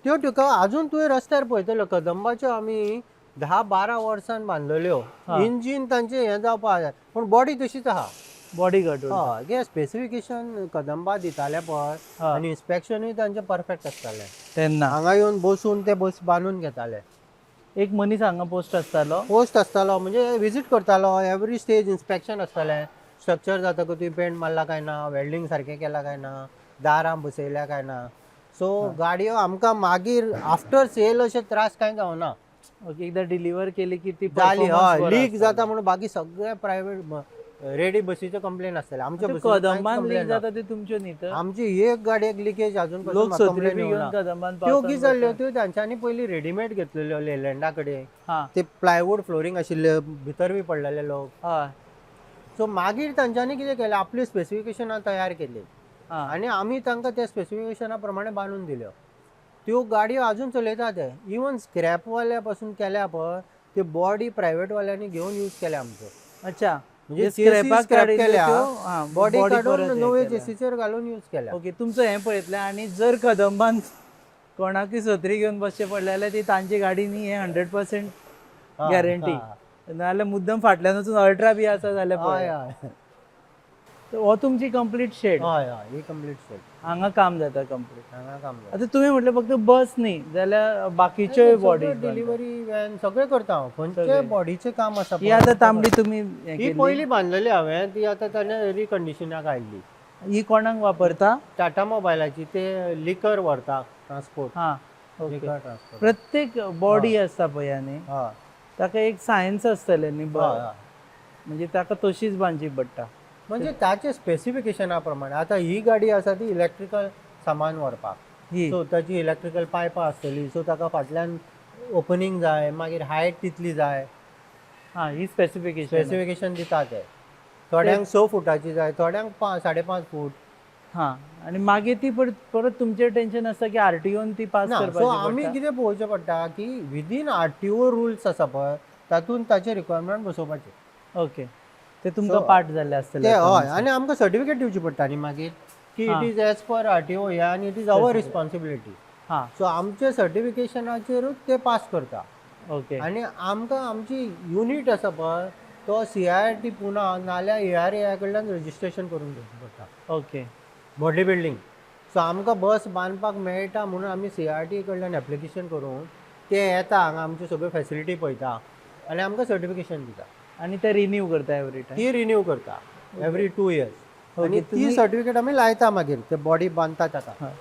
[SPEAKER 3] त्यो तुका आजून तुवें रस्त्यार पळयतलो, कदंबाच्यो आमी 10-12 वर्सां बांदलेल्यो.
[SPEAKER 2] हा.
[SPEAKER 3] इंजीन तांचें हें जावपाक जाय, पूण बॉडी तशीच आहा.
[SPEAKER 2] बॉडी घट.
[SPEAKER 3] हय, कितें स्पेसिफिकेशन कदंबा दिताले पळय,
[SPEAKER 2] हा.
[SPEAKER 3] आनी इन्स्पेक्शनूय तांचें परफेक्ट आसतालें.
[SPEAKER 2] तेन्ना
[SPEAKER 3] हांगा येवन बसून ते बस बांदून घेताले.
[SPEAKER 2] एक मनीस हांगा पोस्ट आसतालो.
[SPEAKER 3] पोस्ट आसतालो, म्हणजे विजीट करतालो. एवरी स्टेज इन्स्पेक्शन आसतालें. स्ट्रक्चर जातकच तुवें पेंट मारला काय ना, वेल्डिंग सारकें केलां काय ना, दारां बसयल्या काय ना. सो गाडयो आमकां मागीर आफ्टर सेल अशे त्रास कांय जावना.
[SPEAKER 2] ओके, एकदा डिलिव्हर केली की ती
[SPEAKER 3] जाली.
[SPEAKER 2] performance
[SPEAKER 3] हय,
[SPEAKER 2] बरो
[SPEAKER 3] लीक
[SPEAKER 2] आसतालो.
[SPEAKER 3] जाता म्हणून बाकी सगळे प्रायव्हेट रेडी बसीचे कंप्लेन आसताले. आमच्या
[SPEAKER 2] त्यो
[SPEAKER 3] बसीचे कांयच
[SPEAKER 2] कदंबान लीक
[SPEAKER 3] complaint ना.
[SPEAKER 2] जाता ते तुमच्यो न्ही तर.
[SPEAKER 3] आमची एक गाडयेक लिकेज अजून
[SPEAKER 2] लोक सत्री
[SPEAKER 3] कंप्लेन
[SPEAKER 2] बी घेवन
[SPEAKER 3] येवना.
[SPEAKER 2] कदंबान
[SPEAKER 3] त्यो कितें जाल्यो, त्यो तांच्यांनी पयलीं रेडीमेड घेतलेल्यो लेलँडा कडेन.
[SPEAKER 2] हां
[SPEAKER 3] ते प्लायवूड फ्लोरींग आशिल्ले, भितर बी पडलेले लोक.
[SPEAKER 2] हय
[SPEAKER 3] सो मागीर तांच्यांनी कितें केलें, आपली स्पेसिफिकेशनां तयार केली
[SPEAKER 2] हां
[SPEAKER 3] आनी आमी तांकां त्या स्पेसिफिकेशना प्रमाणे बांदून दिल्यो. त्यो गाडयो अजून चलयता ते. इवन स्क्रॅपवाल्या पासून केल्या पळय, ते बॉडी प्रायव्हेटवाल्यांनी घेवन यूज केल्या आमच्यो.
[SPEAKER 2] अच्छा,
[SPEAKER 3] म्हणजे
[SPEAKER 2] स्क्रॅपाक
[SPEAKER 3] स्क्रॅप
[SPEAKER 2] काडिल्ल्यो
[SPEAKER 3] केल्या,
[SPEAKER 2] त्यो, हां,
[SPEAKER 3] बॉडी
[SPEAKER 2] परत
[SPEAKER 3] काडून
[SPEAKER 2] हे
[SPEAKER 3] नव्यो
[SPEAKER 2] केल्या.
[SPEAKER 3] चेसीचेर घालून यूज केल्या.
[SPEAKER 2] ओके, तुमचं हें पळयतलें. आनी जर कदंबान कोणाकूय सत्री घेवन बसचें पडलें जाल्यार ती तांची गाडी न्ही, हे 100%
[SPEAKER 3] हय,
[SPEAKER 2] गॅरंटी.
[SPEAKER 3] हय.
[SPEAKER 2] नाजाल्यार मुद्दम फाटल्यान वचून अल्ट्रा बी आसा जाल्यार
[SPEAKER 3] हय
[SPEAKER 2] पळय.
[SPEAKER 3] हय
[SPEAKER 2] हो तुमची कंप्लीट शेड.
[SPEAKER 3] हय हय, ही कंप्लीट सेट.
[SPEAKER 2] हांगा काम जाता कंप्लीट.
[SPEAKER 3] हांगा काम जाता.
[SPEAKER 2] आतां तुमी म्हटलें फक्त बस न्ही जाल्यार बाकीच्यो बॉडी.
[SPEAKER 3] डिलिव्हरी व्हॅन सगळें करता हांव. खंयचे
[SPEAKER 2] सगळें.
[SPEAKER 3] बॉडीचें काम आसा
[SPEAKER 2] ही आतां तांबडी तुमी हें
[SPEAKER 3] ही
[SPEAKER 2] केल्ली.
[SPEAKER 3] पयलीं बांदलेली हांवें, ती आतां ताणें रिकंडिशनाक हाडली.
[SPEAKER 2] ही कोणाक वापरता?
[SPEAKER 3] टाटा मोबायलाची. ते लिकर व्हरता ट्रान्सपोर्ट.
[SPEAKER 2] हां ओके.
[SPEAKER 3] लिकर ट्रान्सपोर्ट.
[SPEAKER 2] प्रत्येक बॉडी आसता पळय न्ही,
[SPEAKER 3] हय
[SPEAKER 2] ताका एक सायन्स आसतलें न्ही.
[SPEAKER 3] हय हय.
[SPEAKER 2] म्हणजे ताका तशीच बांदची पडटा.
[SPEAKER 3] म्हणजे ताचे स्पेसिफिकेशना प्रमाणे. आतां ही गाडी आसा ती इलेक्ट्रिकल सामान व्हरपाक.
[SPEAKER 2] ही
[SPEAKER 3] सो ताची इलेक्ट्रिकल पायपां आसतली. सो ताका फाटल्यान ओपनिंग जाय, मागीर हायट तितली जाय.
[SPEAKER 2] हां, ही स्पेसिफिकेशन.
[SPEAKER 3] स्पेसिफिकेशन दिता ते. थोड्यांक 6 फुटाची जाय, थोड्यांक 5.5 फूट.
[SPEAKER 2] हां, आनी मागीर ती परत तुमचें टेन्शन आसता की आरटीओन ती पास
[SPEAKER 3] ना, सो
[SPEAKER 2] करपाची
[SPEAKER 3] आमी
[SPEAKER 2] पडटा.
[SPEAKER 3] कितें पळोवचें पडटा की विदीन आरटीओ रुल्स आसा पळय, तातूंत ताचे रिक्वायरमेंट बसोवपाचे.
[SPEAKER 2] ओके, ते तुमकां
[SPEAKER 3] So,
[SPEAKER 2] पाठ जाल्ले
[SPEAKER 3] ते
[SPEAKER 2] आसतले.
[SPEAKER 3] हय. आनी आमकां सर्टिफिकेट दिवची पडटा न्ही मागीर. की
[SPEAKER 2] हा.
[SPEAKER 3] It is as per RTO या आनी इट इज अवर रिस्पॉन्सिबिलिटी.
[SPEAKER 2] हां
[SPEAKER 3] सो आमचे सर्टिफिकेशनाचेरूच ते पास करता.
[SPEAKER 2] ओके
[SPEAKER 3] आनी आमकां आमची युनिट आसा पळय तो CIRT पुना नाल्यार ARAI कडल्यान रजिस्ट्रेशन करून घेवचें पडटा
[SPEAKER 2] ओके
[SPEAKER 3] बॉडी बिल्डींग. सो आमकां बस बांदपाक मेळटा म्हणून आमी CIRT कडल्यान एप्लिकेशन करून ते येता हांगा आमच्यो सगळ्यो फॅसिलिटी पळयता आनी आमकां सर्टिफिकेशन दिता.
[SPEAKER 2] आणि ते रिन्यू करता एवरी टायम.
[SPEAKER 3] ती रिन्यू करता एवरी 2 years.
[SPEAKER 2] ओके,
[SPEAKER 3] आनी ती
[SPEAKER 2] तुम्ही-
[SPEAKER 3] सर्टिफिकेट आमी लायता मागीर ते बॉडी बांदता ताका.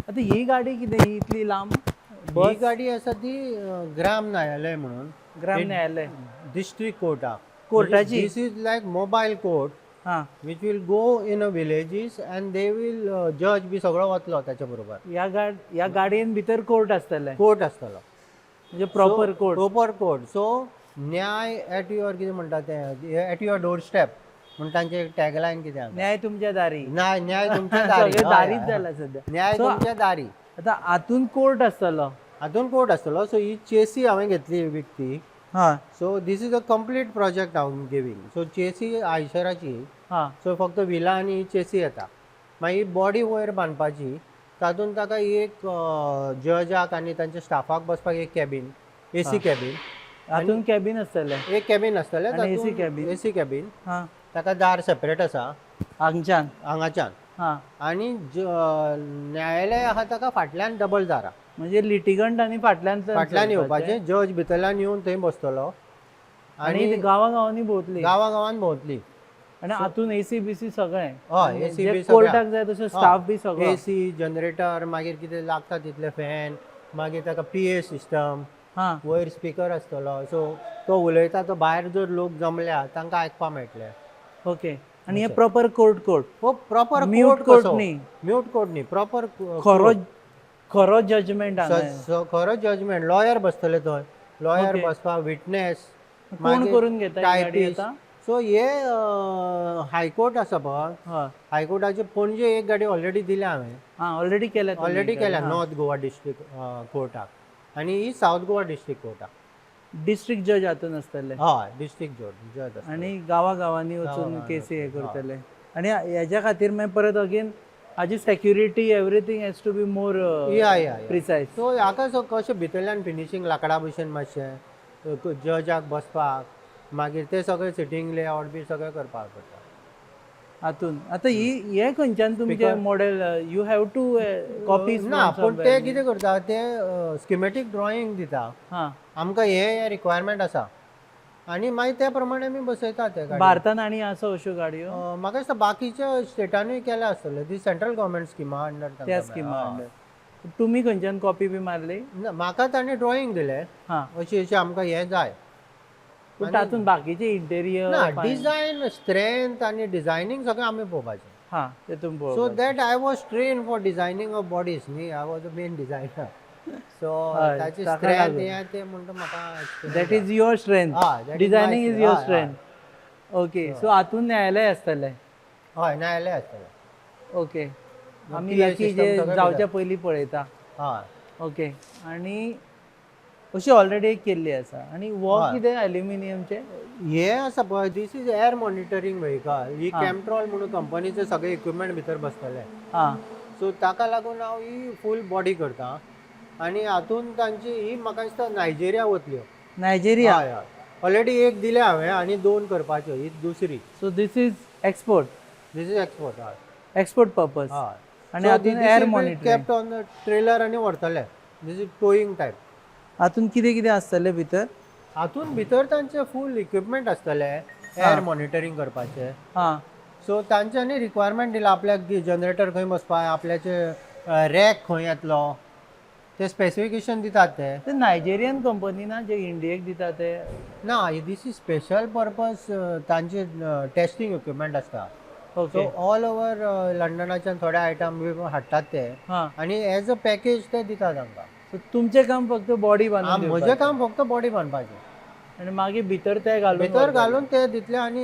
[SPEAKER 2] आता ही गाडी कितें ही इतली लांब
[SPEAKER 3] ही गाडी आसा ती ग्राम न्यायालय म्हणून
[SPEAKER 2] ग्राम न्यायालय
[SPEAKER 3] डिस्ट्रिक्ट कोर्टाक.
[SPEAKER 2] कोर्टाची?
[SPEAKER 3] This is like mobile court
[SPEAKER 2] हां
[SPEAKER 3] which will go in a villages and they will जज बी सगळो वतलो त्याच्या बरोबर.
[SPEAKER 2] या गाडयेन भितर कोर्ट आसतले
[SPEAKER 3] कोर्ट आसतलो
[SPEAKER 2] म्हणजे proper court.
[SPEAKER 3] Proper court. So न्याय एट युअर कितें म्हणटा ते एट युअर डोर स्टेप म्हणून तांचे टॅगलायन कितें आसा.
[SPEAKER 2] न्याय तुमच्या दारी.
[SPEAKER 3] न्याय तुमच्या दारी.
[SPEAKER 2] सगळे
[SPEAKER 3] हय,
[SPEAKER 2] दारीच
[SPEAKER 3] हय.
[SPEAKER 2] जाला सध्या.
[SPEAKER 3] न्याय
[SPEAKER 2] So,
[SPEAKER 3] तुमच्या दारी.
[SPEAKER 2] आता आतून कोर्ट आसतलो.
[SPEAKER 3] हातून कोर्ट आसतलो. सो ही चेसी हांवें घेतली विकती.
[SPEAKER 2] हां
[SPEAKER 3] so this is a complete project हांव गिवींग. सो चेसी आयशराची.
[SPEAKER 2] हां
[SPEAKER 3] सो फक्त व्हिलां आनी चेसी येता. मागीर बॉडी वयर बांदपाची. तातूंत ताका एक जजाक आनी तांच्या स्टाफाक बसपाक एक कॅबीन AC कॅबीन.
[SPEAKER 2] आतून कॅबिन आसतले.
[SPEAKER 3] एक कॅबीन आसतलें.
[SPEAKER 2] आनी AC कॅबीन.
[SPEAKER 3] AC cabin.
[SPEAKER 2] हां
[SPEAKER 3] ताका दार सेपरेट आसा
[SPEAKER 2] हांगच्यान.
[SPEAKER 3] हांगाच्यान.
[SPEAKER 2] हां
[SPEAKER 3] आनी न्यायालय आहा ताका फाटल्यान डबल दारां.
[SPEAKER 2] म्हणजे लिटिगंट आनी
[SPEAKER 3] फाटल्यान येवपाचें. जज भितरल्यान येवन थंय बसतलो
[SPEAKER 2] आणि गांवांनी भोंवतली.
[SPEAKER 3] गांवांनी भोंवतली.
[SPEAKER 2] आणि आतून AC BC सगळें.
[SPEAKER 3] हय AC
[SPEAKER 2] जे
[SPEAKER 3] बी
[SPEAKER 2] कोर्टाक जाय तसो स्टाफ बी सगळो.
[SPEAKER 3] AC जनरेटर मागीर कितें लागता तितले फॅन मागीर ताका PA सिस्टम.
[SPEAKER 2] हां
[SPEAKER 3] वयर स्पीकर आसतलो. सो तो उलयता तो भायर जर लोक जमल्या तांकां आयकपा मेळटलें.
[SPEAKER 2] ओके. आणि हे प्रॉपर कोर्ट.
[SPEAKER 3] हो प्रॉपर
[SPEAKER 2] म्यूट कोर्ट न्ही.
[SPEAKER 3] म्यूट कोर्ट न्ही. प्रॉपर
[SPEAKER 2] खरो जजमेंट
[SPEAKER 3] खरो जजमेंट. लॉयर बसतले थंय. Lawyer
[SPEAKER 2] Okay.
[SPEAKER 3] बसपा विटनेस
[SPEAKER 2] कोण करून घेता ही गाडी आता?
[SPEAKER 3] सो हे हायकोर्ट आसा पळय.
[SPEAKER 2] हय
[SPEAKER 3] हायकोर्टाचे पणजे एक गाडी ऑलरेडी दिल्या हांवें.
[SPEAKER 2] हां ऑलरेडी केल्या तुम्ही
[SPEAKER 3] ऑलरेडी
[SPEAKER 2] गाडी.
[SPEAKER 3] केल्या
[SPEAKER 2] हां.
[SPEAKER 3] नॉर्थ गोवा डिस्ट्रिक्ट कोर्टाक. आनी ही साऊथ गोवा डिस्ट्रिक्ट कोर्टाक.
[SPEAKER 2] डिस्ट्रिक्ट जज हातून आसतले.
[SPEAKER 3] हय डिस्ट्रिक्ट जज आसा.
[SPEAKER 2] आणि गावागावांनी वचून
[SPEAKER 3] गांवागावांनी
[SPEAKER 2] केसी हे
[SPEAKER 3] वचून,
[SPEAKER 2] करतले. आणि हेच्या खातीर मागीर परत अगेन हाजी security everything has to be more
[SPEAKER 3] या
[SPEAKER 2] प्रिसायज.
[SPEAKER 3] सो हाका कशें भितरल्यान फिनिशींग लाकडा भशेन मातशें जजाक बसपाक मागीर ते सगळे सिटींग लेआउट बी सगळें करपाक पडटा.
[SPEAKER 2] हातून आता हे खंयच्यान तुमचे model you have two copies
[SPEAKER 3] ना पूण ते कितें करता ते स्किमॅटीक ड्रॉइंग दिता.
[SPEAKER 2] हां
[SPEAKER 3] आमकां हे रिक्वायरमेंट आसा आनी मागीर त्या प्रमाणे आमी बसयता ते गाडी.
[SPEAKER 2] भारतान आनी आसा अश्यो गाडयो
[SPEAKER 3] म्हाका दिसता बाकीच्या स्टेटांनीय केल्या आसतल्यो. ती सेंट्रल गव्हर्मेंट स्किमा अंडर
[SPEAKER 2] त्या स्किमा अंडर. तुम्ही खंयच्यान कॉपी बी मारली?
[SPEAKER 3] म्हाका ताणें ड्रॉइंग दिलें
[SPEAKER 2] हां
[SPEAKER 3] अशी आमकां हें जाय.
[SPEAKER 2] पूण तातूंत बाकीचे इंटेरियर
[SPEAKER 3] ना डिझायन स्ट्रेंथ आनी डिझायनींग सगळें आमी पळोवपाचें.
[SPEAKER 2] हां तेतून
[SPEAKER 3] सो
[SPEAKER 2] पळोवपाक.
[SPEAKER 3] That I was train for designing of bodies न्ही. I was the main designer. So
[SPEAKER 2] हय,
[SPEAKER 3] ताची
[SPEAKER 2] ताका
[SPEAKER 3] स्ट्रेंथ
[SPEAKER 2] लागून.
[SPEAKER 3] हें तें म्हणटा म्हाका
[SPEAKER 2] दॅट इज युअर स्ट्रेंथ.
[SPEAKER 3] हय, that is
[SPEAKER 2] designing
[SPEAKER 3] my
[SPEAKER 2] is your
[SPEAKER 3] strength.
[SPEAKER 2] Strength. Okay. So हातून न्यायालय आसतलें.
[SPEAKER 3] हय न्यायालय आसतलें.
[SPEAKER 2] ओके. आमी
[SPEAKER 3] PA
[SPEAKER 2] लाकी
[SPEAKER 3] system
[SPEAKER 2] जे
[SPEAKER 3] सगळें
[SPEAKER 2] जावच्या पयलीं पळयता.
[SPEAKER 3] हय
[SPEAKER 2] ओके. आणि अशी ऑलरेडी एक केल्ली आसा. आणि वो
[SPEAKER 3] हय.
[SPEAKER 2] कितें एल्युमिनियमचे?
[SPEAKER 3] हे आसा पळय this is air monitoring vehicle. ही
[SPEAKER 2] हां.
[SPEAKER 3] कॅम्ट्रॉल म्हणून कंपनीचे सगळे इक्विपमेंट भितर बसतले.
[SPEAKER 2] हां
[SPEAKER 3] सो ताका लागून हांव ही फूल बॉडी करता. आनी हातून तांची ही म्हाका दिसता नायजेरिया वतल्यो.
[SPEAKER 2] नायजेरिया.
[SPEAKER 3] हय हय ऑलरेडी एक दिले हांवें आनी 2 करपाच्यो, ही दुसरी.
[SPEAKER 2] So this is export
[SPEAKER 3] this is export. हय
[SPEAKER 2] एक्सपोर्ट पर्पज.
[SPEAKER 3] हय
[SPEAKER 2] आणि हातून air monitoring.
[SPEAKER 3] Kept on the trailer आनी व्हरतले. This is towing type.
[SPEAKER 2] हातून कितें कितें आसतलें भितर?
[SPEAKER 3] हातून भितर तांचे फूल इक्विपमेंट आसतले एअर मॉनिटरिंग करपाचे.
[SPEAKER 2] हां.
[SPEAKER 3] सो तांच्यांनी रिक्वायरमेंट दिला आपल्याक जनरेटर खंय बसपा, आपल्याचे रॅक खंय येतलो, ते स्पेसिफिकेशन दितात ते.
[SPEAKER 2] ते नायजेरियन कंपनी ना जे इंडियेक दिता ते?
[SPEAKER 3] ना, दीस इज स्पेशल पर्पज. तांचे टेस्टिंग इक्विपमेंट आसता.
[SPEAKER 2] ओके.
[SPEAKER 3] सो ऑल ओवर लंडनाच्यान थोडे आयटम बी हाडटात ते
[SPEAKER 2] हां.
[SPEAKER 3] आनी एज अ पॅकेज ते दितात आमकां.
[SPEAKER 2] सो तुमचें काम फक्त बॉडी बांदून
[SPEAKER 3] म्हजें
[SPEAKER 2] दिवपाचें.
[SPEAKER 3] काम फक्त बॉडी बांदपाचें.
[SPEAKER 2] आणि मागीर भितर ते घालून
[SPEAKER 3] भितर घालून ते दितले आनी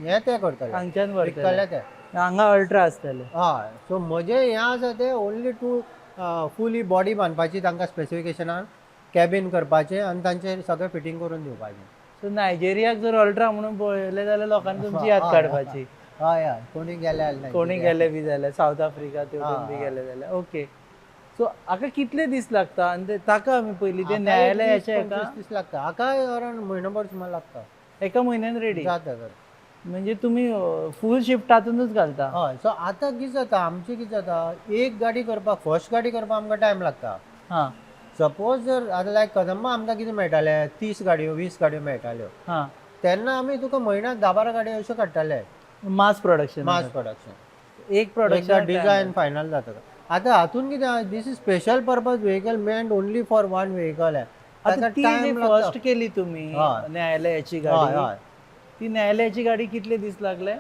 [SPEAKER 3] हे ते करतले,
[SPEAKER 2] हांगच्यान
[SPEAKER 3] विकतले
[SPEAKER 2] व्हरतले.
[SPEAKER 3] ते.
[SPEAKER 2] हांगा अल्ट्रा आसतले.
[SPEAKER 3] हय. सो म्हजें हें आसा तें ओन्ली टू फुली बॉडी बांदपाची तांकां स्पेसिफिकेशनान, कॅबिन करपाचें आनी तांचें सगळें फिटींग करून दिवपाचें.
[SPEAKER 2] सो नायजेरियाक जर अल्ट्रा म्हणून पळयलें जाल्यार लोकांनी तुमची याद काडपाची.
[SPEAKER 3] हय हय कोणी गेले जाल्यार
[SPEAKER 2] कोणी गेले बी जाल्यार साऊथ आफ्रिका तेवटेन बी गेले जाल्यार. ओके. सो हाका कितले दीस लागता? आनी ते ताका आमी पयलीं ते न्यायालयाचे
[SPEAKER 3] हाका 20-25 दीस लागता. हाका अरावंड म्हयनोभर सुमार लागता.
[SPEAKER 2] एका म्हयन्यान रेडी
[SPEAKER 3] जाता जाता.
[SPEAKER 2] म्हणजे तुम्ही फूल शिफ्ट हातूनच घालता?
[SPEAKER 3] हय. सो आतां कितें जाता, आमचें कितें जाता, एक गाडी करपाक, फर्स्ट गाडी करपाक आमकां टायम लागता.
[SPEAKER 2] हां.
[SPEAKER 3] सपोज जर आतां लायक कदंबा आमकां कितें मेळटाले 30 गाडयो 20 गाडयो मेळटाल्यो,
[SPEAKER 2] हां.
[SPEAKER 3] तेन्ना आमी तुका म्हयन्याक 10-12 गाडयो अश्यो काडटाले.
[SPEAKER 2] Mass production.
[SPEAKER 3] Mass production.
[SPEAKER 2] एक
[SPEAKER 3] एकदा
[SPEAKER 2] प्रोडक्शन
[SPEAKER 3] डिझायन फायनल जाता. आतां हातून कितें, this is special purpose vehicle meant only for one vehicle.
[SPEAKER 2] आता ती जी फर्स्ट केली तुम्ही
[SPEAKER 3] हय.
[SPEAKER 2] न्यायालयाची
[SPEAKER 3] हय
[SPEAKER 2] गाडी,
[SPEAKER 3] हय.
[SPEAKER 2] ती न्यायालयाची गाडी कितले दीस लागले?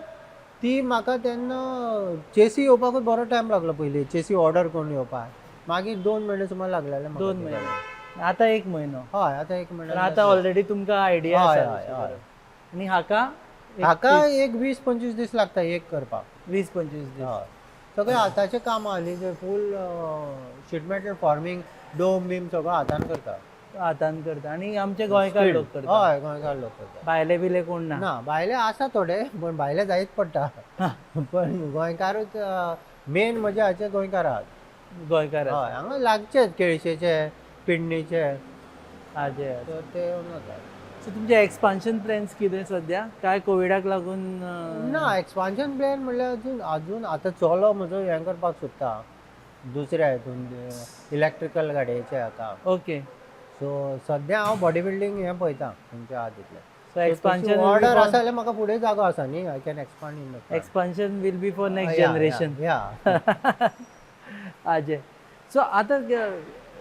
[SPEAKER 3] ती म्हाका तेन्ना चेसी येवपाकूच बरो टायम लागलो. पयलीं चेसी ऑर्डर करून येवपाक मागीर 2 म्हयने सुमार लागलेले म्हाका.
[SPEAKER 2] 2 महिने. आता 1 महिनो.
[SPEAKER 3] हय आतां 1 म्हयनो.
[SPEAKER 2] आता ऑलरेडी तुमकां आयडिया
[SPEAKER 3] हय
[SPEAKER 2] आसा.
[SPEAKER 3] हय हय.
[SPEAKER 2] आणि हाका
[SPEAKER 3] हाका एक 20-25 दीस लागता एक करपाक.
[SPEAKER 2] 20-25 दीस.
[SPEAKER 3] हय. सगळें हाताचें काम आहा न्ही, ते full sheet metal forming, dome beam सगळं हातान करता.
[SPEAKER 2] हातान करता. आणि आमचे गोंयकार लोक करता.
[SPEAKER 3] हय गोंयकार लोक करता.
[SPEAKER 2] भायले बिले कोण ना?
[SPEAKER 3] ना भायले आसा थोडे, पण भायले जायत पडटा. पण गोंयकारूच मेन म्हणजे हाचे गोंयकार आहात.
[SPEAKER 2] गोंयकार आसा.
[SPEAKER 3] हय हांगा लागचेच केळशेचे, पिडणेचे.
[SPEAKER 2] हाजे.
[SPEAKER 3] तर ते जाता.
[SPEAKER 2] सो तुमचे एक्सपान्शन प्लॅन्स कितें सद्या? काय कोविडाक लागून?
[SPEAKER 3] ना एक्सपान्शन प्लॅन म्हणल्यार अजून आतां चलो म्हजो हें करपाक सोदता दुसऱ्या हितून इलेक्ट्रिकल गाडयेचे हाका.
[SPEAKER 2] ओके.
[SPEAKER 3] सो सद्या हांव बॉडी बिल्डींग हें पळयतां तुमच्या हातींतलें.
[SPEAKER 2] सो एक्सपान्शन
[SPEAKER 3] ऑर्डर आसा जाल्यार म्हाका फुडें जागो आसा न्ही, I can expand in the.
[SPEAKER 2] Expansion will be for next generation.
[SPEAKER 3] या.
[SPEAKER 2] Ajay. So,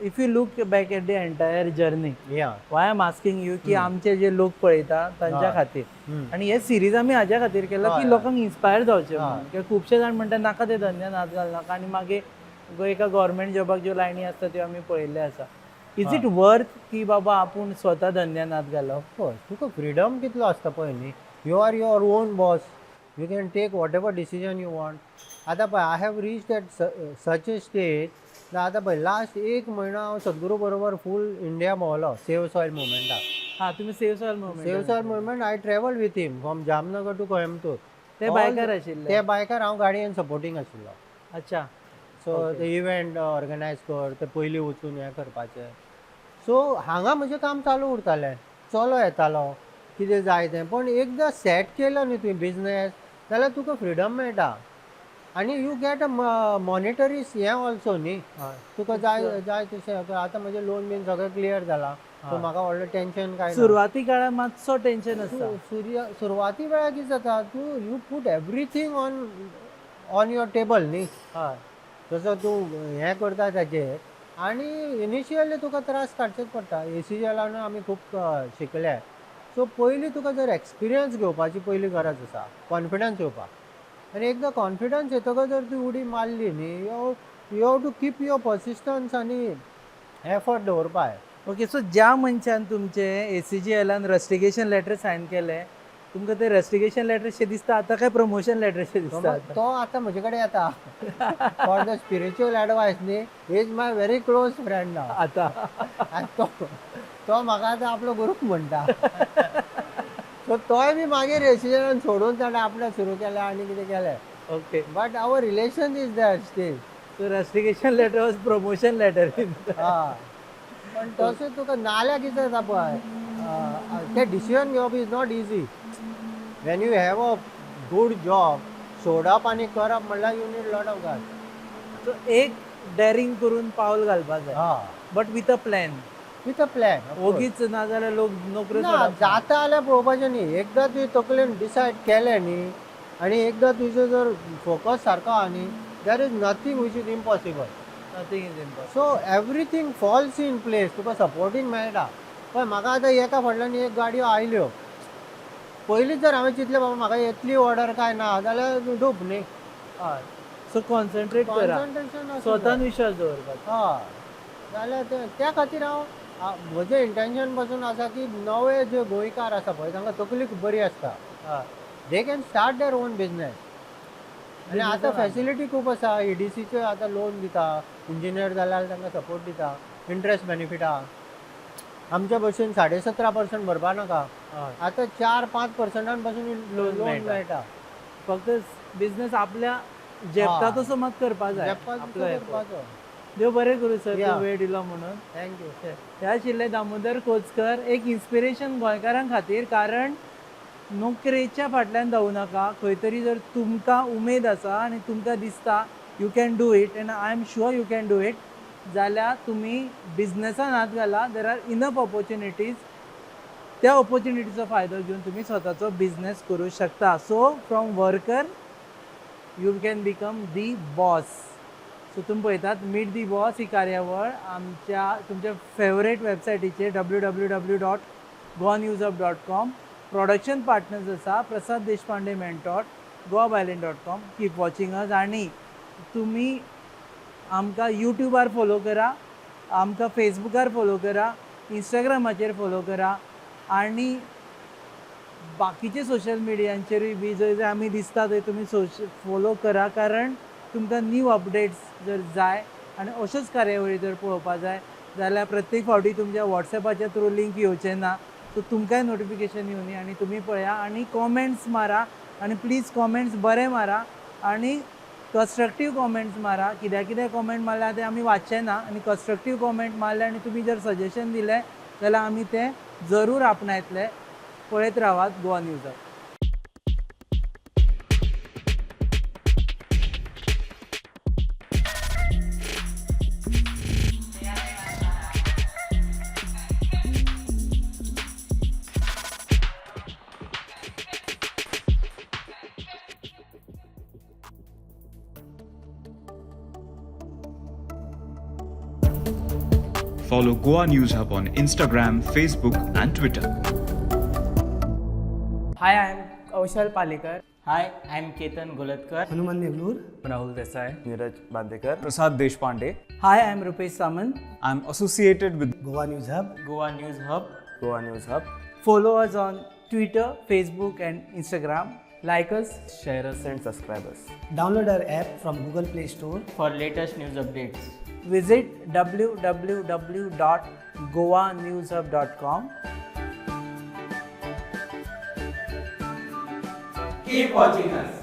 [SPEAKER 2] if you look back at the entire journey,
[SPEAKER 3] या.
[SPEAKER 2] why I'm asking you की आमचे जे लोक पळयता तांच्या खातीर, आणि हे सिरीज आमी हाज्या खातीर केला की लोकांक इन्स्पायर जावचे म्हणून. कित्याक खुबशे जाण म्हणटा नाका ते धंद्यान हात घाल नाका, आनी मागीर एका गव्हर्मेंट जॉबाक ज्यो लायनी आसता त्यो आमी पळयल्ले आसा. इज इट वर्थ की बाबा आपूण स्वता धंद्यान हात घालप?
[SPEAKER 3] ऑफकोर्स तुका फ्रिडम कितलो आसता पळय न्ही. You are your own boss. You can take whatever decision you want. आतां पळय I have reach that such a stage. आतां पळय लास्ट 1 म्हयनो हांव सद्गुरू बरोबर फूल इंडिया भोंवलो सेव सॉयल मुवमेंटाक.
[SPEAKER 2] हां, तुमी save soil movement.
[SPEAKER 3] Save soil movement I travel with him from Jamnagar to Coimbatore.
[SPEAKER 2] ते बायकार आशिल्ले?
[SPEAKER 3] ते बायकार हांव गाडयेन सपोर्टींग आशिल्लो.
[SPEAKER 2] अच्छा.
[SPEAKER 3] सो ते इव्हेंट ऑर्गनायज कर, ते पयलीं वचून हें करपाचें. सो हांगा म्हजें काम चालू उरतालें. चलो येतालो कितें जाय तें. पण एकदां सेट केलो न्ही तुवें बिजनेस जाल्यार तुका फ्रिडम मेळटा. आनी यू गेट अ मॉनिटरी हें ऑल्सो न्ही. तुका जाय जाय तशें. आतां म्हजें लोन बीन सगळें क्लियर जालां. सो म्हाका व्हडलें टेंशन कांय ना.
[SPEAKER 2] सुरवाती काळार मातसो टेंशन आसता.
[SPEAKER 3] सुरवाती वेळार कितें जाता, you put everything on your table न्ही.
[SPEAKER 2] हय.
[SPEAKER 3] जसो तूं हें करता ताचेर. आनी इनिशियली तुका त्रास काडचेच पडटा. ACGलान आमी खूब शिकले. सो पयलीं तुका जर एक्सपिरियन्स घेवपाची पयली गरज आसा, कॉन्फिडन्स येवपाक. आनी एकदां कॉन्फिडन्स येतकच जर ती उडी मारली न्ही, you have to keep your persistence आनी एफर्ट दवरपाक.
[SPEAKER 2] ओके. सो ज्या मनशान तुमचे ACGलान रस्टिगेशन लेटर सायन केले, तुमकां ते रस्टिगेशन लेटर शे दिसता आतां काय प्रमोशन लेटर शे दिसता?
[SPEAKER 3] तो आतां म्हजे कडेन येता फॉर द स्पिरिच्युअल एडवायस न्ही. He is my very close friend नाव.
[SPEAKER 2] आतां
[SPEAKER 3] तो म्हाका आतां आपलो गुरू म्हणटा. सो तोय बी मागीर ACGलान सोडून ताणें आपणें सुरू केलें आनी कितें केलें.
[SPEAKER 2] Okay.
[SPEAKER 3] But our relation is that still.
[SPEAKER 2] So rustication letter was promotion letter.
[SPEAKER 3] हय. पण तसं तुका नाल्या कितें जाता पळय ते डिसिजन घेवप is not easy. Wien you have a good job सोडप आनी करप म्हणल्यार you need lot of guard.
[SPEAKER 2] So एक डेअरिंग करून पावल घालपाक जाय,
[SPEAKER 3] हा
[SPEAKER 2] but with a plan.
[SPEAKER 3] With a plan.
[SPEAKER 2] ओगीच नाजाल्यार लोक नोकऱ्यो
[SPEAKER 3] ना
[SPEAKER 2] सोडप.
[SPEAKER 3] जाता जाल्यार पळोवपाचें न्ही. एकदां तुवें तकलेन डिसायड केलें न्ही आनी एकदां तुजो जर फोकस सारको आहा न्ही, there is nothing which is impossible.
[SPEAKER 2] Nothing is impossible.
[SPEAKER 3] So everything falls in place. Tuka supporting मेळटा. पण म्हाका आतां एका फाटल्यान एक गाडयो आयल्यो. पयलींच जर हांवें चिंतलें बाबा म्हाका येतली ऑर्डर काय ना जाल्यार डूब न्ही.
[SPEAKER 2] हय. सो कॉन्सन्ट्रेट करा,
[SPEAKER 3] कॉन्सन्ट्रेशन
[SPEAKER 2] स्वतान विश्वास दवरपाचो.
[SPEAKER 3] हय जाल्यार त्या खातीर म्हजें इंटेंशन पासून आसा की नवे जे गोंयकार आसा पळय तांकां तकली बरी आसता.
[SPEAKER 2] हय.
[SPEAKER 3] They can start their own business. आनी आतां फॅसिलिटी खूब आसा. EDCचे आतां लोन दिता. इंजिनियर जाल्यार तांकां सपोर्ट दिता. इंट्रस्ट बेनिफीट आहा. आमच्या भशेन 17.5% भरपा नाका.
[SPEAKER 2] हय.
[SPEAKER 3] आतां 4-5% पासून लोन मेळटा.
[SPEAKER 2] फक्त बिझनेस आपल्या जेपता तसो मात करपा जाय. आपलो effort.
[SPEAKER 3] करपाचो.
[SPEAKER 2] देव बरें करूं सर,
[SPEAKER 3] Yeah.
[SPEAKER 2] तूं वेळ दिलो म्हणून.
[SPEAKER 3] थँक्यू.
[SPEAKER 2] हे आशिल्ले दामोदर कोचकर, एक इन्स्पिरेशन गोंयकारां खातीर. कारण नोकरेच्या फाटल्यान धांवू नाका. खंय तरी जर तुमकां उमेद आसा आनी तुमकां दिसता you can do it end I am sure you can do it, जाल्यार तुमी बिझनेसान हात घाला. There are enough opportunities. त्या ऑपॉर्च्युनिटीचो फायदो घेवन तुमी स्वताचो बिझनेस करूं शकता. So from worker you can become the boss. So तुमी पळयतात मीट दी बॉस ही कार्यावळ आमच्या तुमच्या फेवरेट वेबसायटीचेर www.goanewsup.com. प्रोडक्शन पार्टनर्स आसा प्रसाद देशपांडे मेंटॉट, goabailin.com. Keep watching us. आनी तुमी आमकां यूट्यूबार फॉलो करा, आमकां फेसबुकार फॉलो करा, इंस्टाग्रामाचेर फॉलो करा आनी बाकीचे सोशल मिडियांचेरूय बी जंय आमी दिसता थंय तुमी फॉलो करा. कारण तुमकां न्यू अपडेट्स जर जाय आनी अश्योच कार्यावळी जर पळोवपा जाय जाल्यार प्रत्येक फावटी तुमच्या वॉट्सॅपाच्या थ्रू लिंक येवचें ना. सो तुमकांय नोटिफिकेशन येवनी आनी तुमी पळया आनी कॉमेंट्स मारा. आनी प्लीज कॉमेंट्स बरे मारा आनी कन्स्ट्रक्टीव कॉमेंट्स मारा. कित्याक कॉमेंट मारल्यार ते आमी वाचचे ना आनी कन्स्ट्रक्टीव कॉमेंट मारले आनी तुमी जर सजेशन दिलें जाल्यार आमी तें जरूर आपणायतले. पळयत रावात Goa news up.
[SPEAKER 1] Follow Goa News Hub on Instagram, Facebook, and Twitter.
[SPEAKER 2] Hi, I am Kaushal Palekar. Hi, I am Ketan Golatkar.
[SPEAKER 5] Hanuman Neglur,
[SPEAKER 6] Rahul Desai, Neeraj Bandekar, Prasad Deshpande.
[SPEAKER 2] Hi, I am Rupesh Samant.
[SPEAKER 6] I'm associated with
[SPEAKER 5] Goa news hub.
[SPEAKER 2] Goa News Hub.
[SPEAKER 6] Goa News Hub.
[SPEAKER 2] Follow us on Twitter, Facebook, and Instagram. Like us
[SPEAKER 6] Share us and subscribe us.
[SPEAKER 5] Download our app from Google Play Store.
[SPEAKER 2] for latest news updates. Visit www.goanewsup.com. Keep watching us.